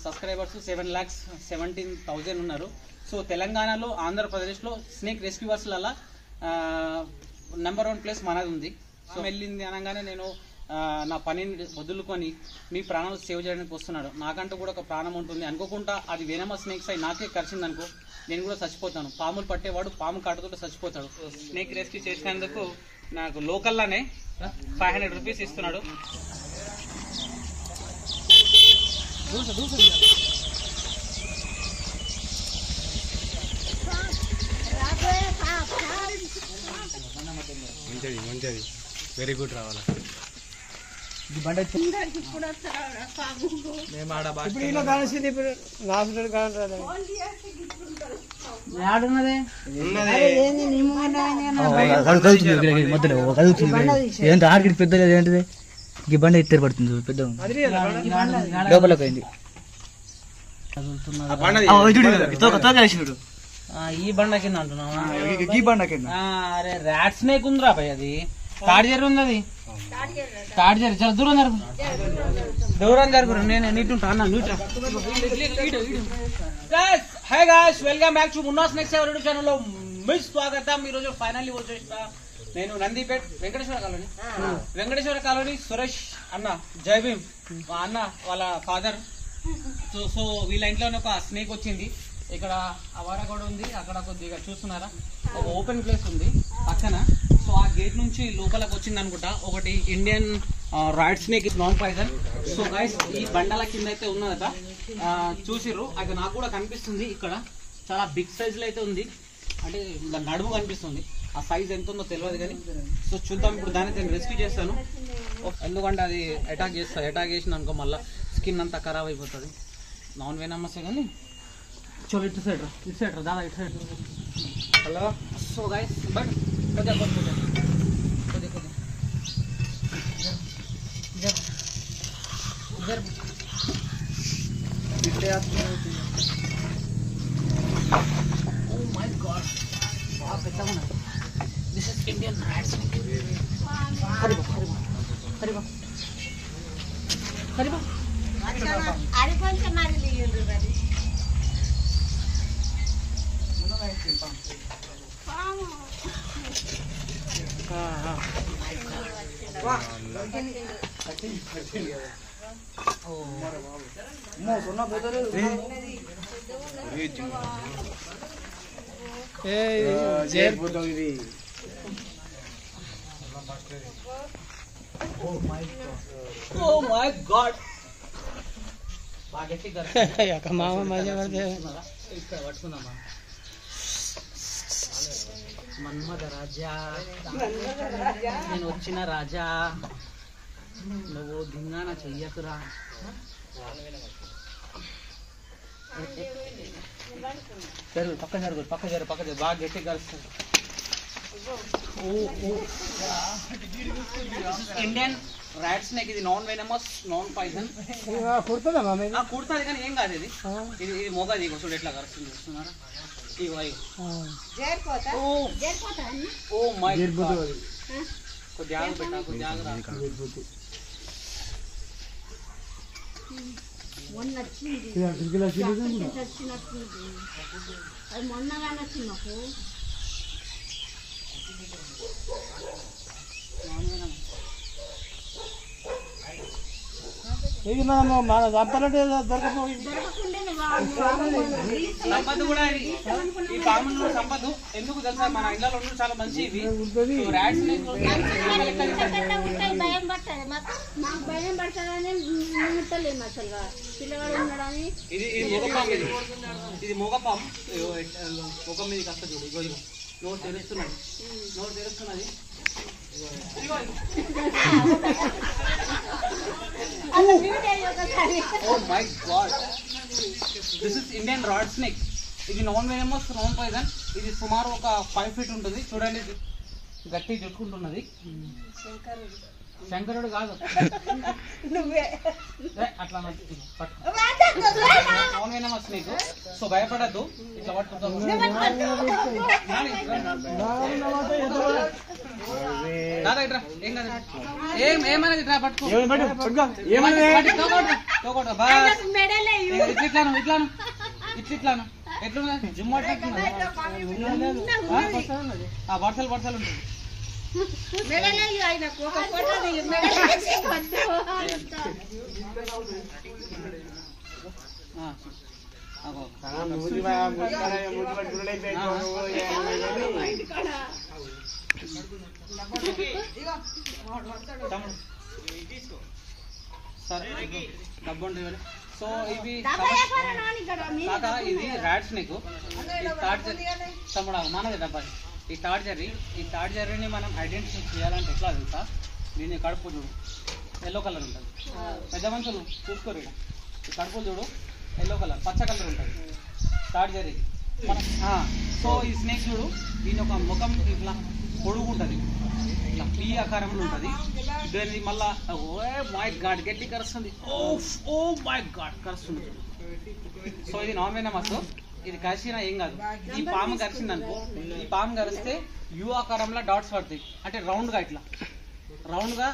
Subscribers 7,17,000 ఉన్నారు. So తెలంగాణలో ఆంధ్రప్రదేశ్లో స్నేక్ రెస్క్యూవర్స్లలో నెంబర్ 1 ప్లేస్ మనది ఉంది. సో వెళ్ళింది అనగానే నేను నా పనిని వదులుకొని మీ ప్రాణాలు సేవ్ చేయడానికి వస్తున్నాడు. నాకంటూ కూడా ఒక ప్రాణం ఉంటుంది. అనుకోకుండా అది వెనమస్ స్నేక్స్ అయి నాకే కరిచింది అనుకో, నేను కూడా చచ్చిపోతాను. పాములు పట్టేవాడు పాము కాటుతో చచ్చిపోతాడు. స్నేక్ రెస్క్యూ చేసినందుకు నాకు లోకల్లోనే 500 రూపీస్ ఇస్తున్నాడు. మంచిది వెరీ గుడ్ రావాలా. ఆడికి పెద్దగా ఏంటిది ఈ బండ ఎత్తేరు పడుతుంది పెద్ద లోపలికి అయింది. ఈ బండ కింద అంటున్నావా? ఈ బండ కింద అరే ర్యాట్ స్నేక్ ఉందిరా భయ్, అది తాడిజెర్రి ఉంది. అది తాడిజెర్రి చాలా దూరం జరుగు, దూరం జరుగు. నేను నీటుంటా అన్న నీటా. Hi guys, welcome back to Munna snakes YouTube channel లో మీ స్వాగతం. ఈ రోజు ఫైనల్లీ వచ్చేస్తా నేను నందిపేట్ వెంకటేశ్వర కాలనీ సురేష్ అన్న జై భీమ్ మా అన్న వాళ్ళ ఫాదర్. సో వీళ్ళ ఇంట్లోనే ఒక స్నేక్ వచ్చింది. ఇక్కడ అవార కూడా ఉంది, అక్కడ కొద్దిగా చూస్తున్నారా ఒక ఓపెన్ ప్లేస్ ఉంది పక్కన. సో ఆ గేట్ నుంచి లోపలికి వచ్చింది అనుకుంటా. ఒకటి Indian rat snake is non poison. So guys ఈ బండల కింద అయితే ఉన్నదట, చూసిర్రు. అది నాకు కూడా కనిపిస్తుంది. ఇక్కడ చాలా బిగ్ సైజ్ లో అయితే ఉంది, అంటే నడుము కనిపిస్తుంది. ఆ సైజ్ ఎంత ఉందో తెలియదు కానీ. సో చూద్దాం ఇప్పుడు దాన్ని నేను రెస్క్యూ చేస్తాను. ఎందుకంటే అది అటాక్ చేసిన అనుకో మళ్ళీ స్కిన్ అంతా ఖరాబ్ అయిపోతుంది. నాన్ వెనమస్ కానీ. చలో ఇటు సైడ్ రా దాదా, ఇటు side. Hello. So guys but కొద్దిగా ఓ మై గాడ్ బాగా పెద్దగా ఉన్నది. This is Indian rat snake. హరిబా Oh my God! Manmatha Raja, నేను వచ్చిన రాజా, నువ్వు దింగాన చెయ్యకురా. పక్క జరుగు బాగా గట్టి కలుస్తుంది. ఇండియన్ ర్యాట్ స్నేక్, ఇది నాన్ వెనమస్ నాన్ పాయిజన్. కుడుతుంది కానీ ఏం కాదు. ఇది మొగది చూడు ఎట్లా కలుస్తుంది చూస్తున్నారా. ఓ మై గాడ్, కొద్దిగా పెట్టా, కొద్దిగా సంపద కూడా ఈ పాములు సంపద ఎందుకు తెలుసా? మన ఇళ్లలో చాలా మంచి ఇవి. ఇది మొగపాము. ముఖం మీద కష్ట చూడు. ఇగో ఇగో నోరు తెరుస్తున్నది. Oh my God! This is Indian rod snake. ఇది నాన్ వెనమస్ నాన్ పాయిజన్. ఇది సుమారు ఒక 5 feet ఉంటుంది. చూడండి గట్టి చుట్టుకుంటున్నది. శంకరుడు కాదు అట్లా నాన్ వెనమస్ స్నేక్. సో భయపడద్దు, ఇట్లా పట్టుకుంటాం. దాదా ఇట్రా ఏం కాదు ఏమన్నది ఇట్రా పట్టుకో ఇట్లాను ఎట్లున్నది జిమ్ వరుసలు ఉంటుంది సరే డబ్బు ఉంటుంది. సో ఇవి కాక ఇది ర్యాట్ స్నేక్ తమ్ముడు మనది డబ్బా. ఈ థర్డ్ జర్రీని మనం ఐడెంటిఫై చేయాలంటే ఎట్లా తెలుసా, దీన్ని కడుపు చూడు ఎల్లో కలర్ ఉంటుంది. పెద్ద మనుషులు చూసుకోరు ఇక్కడ, ఈ కడుపులు చూడు ఎల్లో కలర్ పచ్చ కలర్ ఉంటుంది థర్డ్ జర్రీ మనం. సో ఈ స్నేక్ చూడు, దీని ఒక ముఖం ఇట్లా పొడుగు ఉంటుంది, ఇట్లా పీ ఆకారంలో ఉంటుంది. దీన్ని మళ్ళా ఓ మై గాడ్ గట్టి కరుస్తుంది, ఓ మై గాడ్ కరుస్తుంది. సో ఇది నాన్ వెనమస్. ఇది కరిచినా ఏం కాదు. ఈ పాము కరిచింది అనుకో, ఈ పాము కరిస్తే యూ ఆకారంలో డాట్స్ పడతాయి, అంటే రౌండ్గా ఇట్లా రౌండ్గా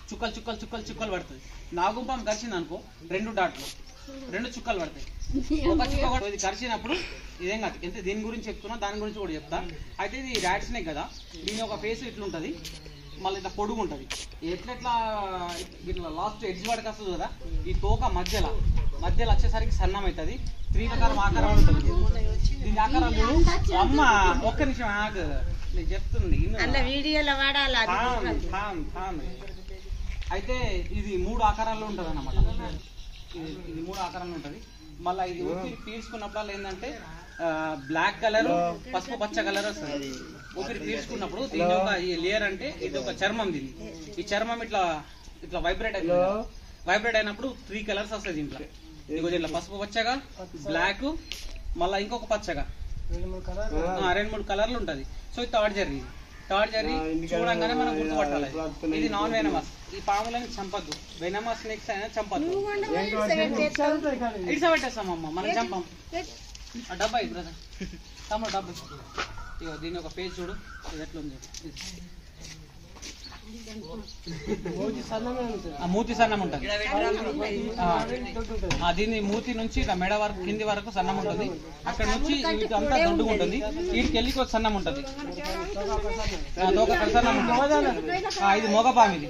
చుక్కలు పడుతుంది. నాగుపాము కరిచింది అనుకో, రెండు చుక్కలు పడతాయి. ఒక చుక్క ఇది కరిచినప్పుడు ఇదేం కాదు. ఎంత దీని గురించి చెప్తున్నా దాని గురించి కూడా చెప్తా. అయితే ఇది ర్యాట్ స్నేక్ కదా, దీని ఒక ఫేస్ ఇట్లుంటుంది, మళ్ళీ ఇట్లా పొడుగు ఉంటుంది. ఇట్లా లాస్ట్ ఎడ్జ్ వరకు వస్తుంది కదా, ఈ తోక మధ్యలో వచ్చేసరికి సన్నం అవుతుంది. త్రికారం ఆకారం ఉంటుంది. దీని ఆకారం చూడు అమ్మ, ఒక్క నిమిషం ఆగు నేను చెప్తుంది. అయితే ఇది 3 ఆకారాల్లో ఉంటుంది అన్నమాట. ఇది 3 ఆకారంలో ఉంటుంది. మళ్ళీ ఇది ఊపిరి పీల్చుకున్నప్పుడు ఏంటంటే బ్లాక్ కలర్ పసుపు పచ్చ కలర్ వస్తుంది. ఊపిరి పీల్చుకున్నప్పుడు దీని ఒక లేయర్ అంటే ఇది ఒక చర్మం. దీన్ని ఈ చర్మం ఇట్లా వైబ్రేట్ అయినప్పుడు 3 కలర్స్ వస్తాయి దీంట్లో. ఇదిగో దీంట్లో పసుపు పచ్చగా, బ్లాక్, మళ్ళీ ఇంకొక పచ్చగా 2-3 కలర్లు ఉంటుంది. సో ఇది థర్డ్ జర్రీ చూడంగానే మనం గుర్తుపట్టాలి. ఇది నాన్ వెనమస్. ఈ పాములని చంపద్దు, వెనమస్ స్నేక్స్ అయినా చంపద్దు. ఇడిసబెట్టేస్తామమ్మ, మనం చంపం. ఆ డబ్బా ఇది బ్రదర్ తమ్ముడు డబ్బా. ఇగో దీని ఒక పేజ్ చూడు, ఇది ఎట్లుంది. మూతి సన్నం ఉంటుంది. దీన్ని మూతి నుంచి మెడ వరకు కింది వరకు సన్నం ఉంటుంది. అక్కడ నుంచి వీటి అంతా దొడ్డుగా ఉంటుంది. వీటికి వెళ్ళి ఒక సన్నం ఉంటుంది, తోక సన్నం ఉంటుంది. ఇది మొగపాము. ఇది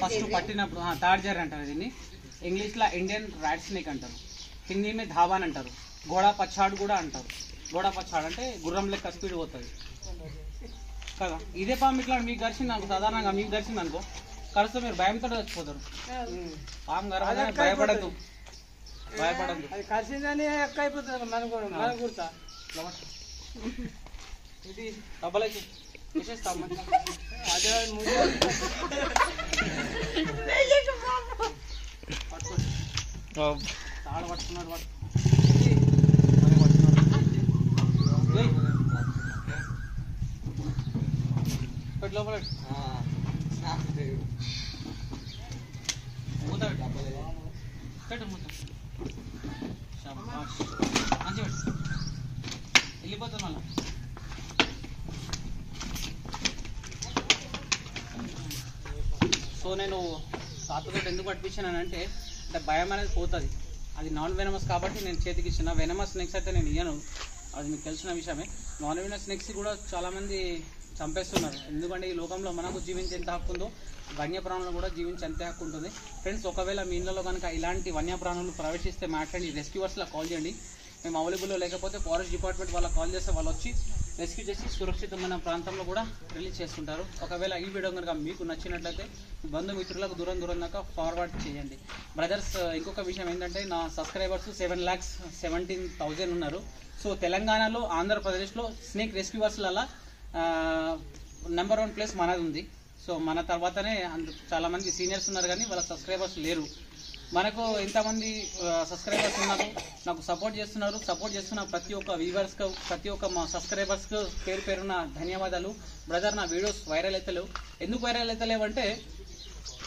ఫస్ట్ పట్టినప్పుడు థర్డ్ జర్రీ అంటారు. దీన్ని ఇంగ్లీష్ లో ఇండియన్ ర్యాట్ స్నేక్ అంటారు, హిందీ మీద ధావాన్ అంటారు, గోడా పచ్చాడు కూడా అంటారు. గోడా పచ్చాడు అంటే గుర్రం లెక్క స్పీడ్ పోతుంది కదా. ఇదే పాము ఇట్లా మీకు గడిచింది అనుకో, సాధారణంగా మీకు గడిచింది అనుకో, కడిస్తే మీరు భయంతో చచ్చిపోతారు. పాము గర్భంగా భయపడద్దు. ఇది డబ్బలకి విశేస్తాం. అదే తాడు పట్టుకున్నాడు. లోపల వెళ్ళిపోతాం మళ్ళా. సో నేను సాతుతో ఎందుకు పట్టించానంటే భయం అనేది పోతుంది. అది నాన్ వెనమస్ కాబట్టి నేను చేతికి ఇచ్చిన. వెనమస్ స్నేక్స్ అయితే నేను ఇయ్యను, అది మీకు తెలిసిన విషయమే. నాన్ వెనమస్ స్నేక్స్ కూడా చాలామంది చంపేస్తున్నారు. ఎందుకంటే ఈ లోకంలో మనకు జీవించే ఎంత హక్కు ఉందో వన్యప్రాణులు కూడా జీవించే అంతే హక్కు ఉంటుంది. ఫ్రెండ్స్, ఒకవేళ మీ ఇళ్ళలో కనుక ఇలాంటి వన్యప్రాణులు ప్రవేశిస్తే మాట్లాడి రెస్క్యూవర్స్లో కాల్ చేయండి. మేము అవైలబుల్లో లేకపోతే ఫారెస్ట్ డిపార్ట్మెంట్ వాళ్ళకి కాల్ చేస్తే వాళ్ళు వచ్చి రెస్క్యూ చేసి సురక్షితమైన ప్రాంతంలో కూడా రిలీజ్ చేస్తుంటారు. ఒకవేళ ఈ వీడియో కనుక మీకు నచ్చినట్లయితే బంధుమిత్రులకు దూరం దాకా ఫార్వర్డ్ చేయండి. బ్రదర్స్, ఇంకొక విషయం ఏంటంటే నా సబ్స్క్రైబర్స్ 7,17,000 ఉన్నారు. సో తెలంగాణలో, ఆంధ్రప్రదేశ్లో స్నేక్ రెస్క్యూవర్స్లలో నెంబర్ 1 ప్లేస్ మనది ఉంది. సో మన తర్వాతనే చాలామంది సీనియర్స్ ఉన్నారు, కానీ వాళ్ళ సబ్స్క్రైబర్స్ లేరు. మనకు ఎంతమంది సబ్స్క్రైబర్స్ ఉన్నారు, నాకు సపోర్ట్ చేస్తున్న ప్రతి ఒక్క వ్యూవర్స్కు, ప్రతి ఒక్క మా సబ్స్క్రైబర్స్కు పేరున ధన్యవాదాలు. బ్రదర్, నా వీడియోస్ వైరల్ అవుతలేవు. ఎందుకు వైరల్ అవుతలేవు అంటే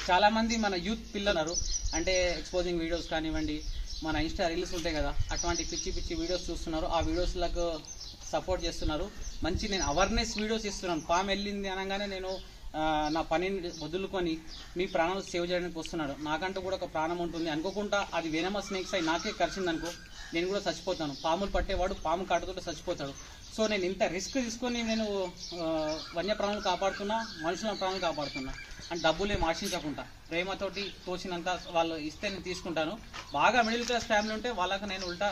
చాలామంది మన యూత్ పిల్లలు అంటే ఎక్స్పోజింగ్ వీడియోస్ కానివ్వండి, మన ఇన్స్టా రీల్స్ ఉంటాయి కదా, అటువంటి పిచ్చి వీడియోస్ చూస్తున్నారు. ఆ వీడియోస్లకు సపోర్ట్ చేస్తున్నారు. మంచి నేను అవేర్నెస్ వీడియోస్ ఇస్తున్నాను. పాము వెళ్ళింది అనగానే నేను నా పనిని వదులుకొని మీ ప్రాణాలు సేవ్ చేయడానికి వస్తున్నాడు. నాకంటూ కూడా ఒక ప్రాణం ఉంటుంది. అనుకోకుండా అది వెనమస్ స్నేక్స్ అయి నాకే కరిచిందనుకో నేను కూడా చచ్చిపోతాను. పాములు పట్టేవాడు పాము కాటుతో చచ్చిపోతాడు. సో నేను ఇంత రిస్క్ తీసుకొని నేను వన్యప్రాణులు కాపాడుతున్నా, మనుషుల ప్రాణాలు కాపాడుతున్నా. అండ్ డబ్బులేం ఆశించకుండా ప్రేమతోటి తోచినంత వాళ్ళు ఇస్తే నేను తీసుకుంటాను. బాగా మిడిల్ క్లాస్ ఫ్యామిలీ ఉంటే వాళ్ళకు నేను ఉల్టా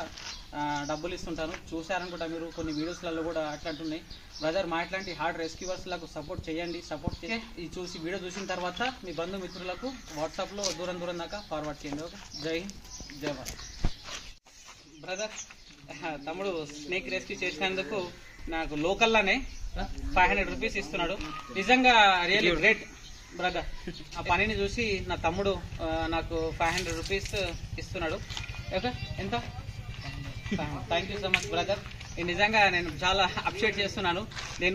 డబ్బులు ఇస్తుంటాను. చూశారనుకుంటా మీరు కొన్ని వీడియోస్లలో కూడా అట్లాంటున్నాయి. బ్రదర్ మా ఇట్లాంటి హార్డ్ రెస్క్యూవర్స్లకు సపోర్ట్ చేయండి. సపోర్ట్ చేసి చూసి వీడియో చూసిన తర్వాత మీ బంధుమిత్రులకు వాట్సాప్లో దూరం దాకా ఫార్వర్డ్ చేయండి. ఓకే, జై హింద్, జై భారత్. బ్రదర్ తమ్ముడు స్నేక్ రెస్క్యూ చేసినందుకు నాకు లోకల్లోనే 500 రూపీస్ ఇస్తున్నాడు. నిజంగా రియల్లీ గ్రేట్ బ్రదర్. ఆ పనిని చూసి నా తమ్ముడు నాకు 500 రూపీస్ ఇస్తున్నాడు. ఓకే, ఎంత? Thank you so much brother. నిజంగా నేను చాలా అప్రిషియేట్ చేస్తున్నాను. నేను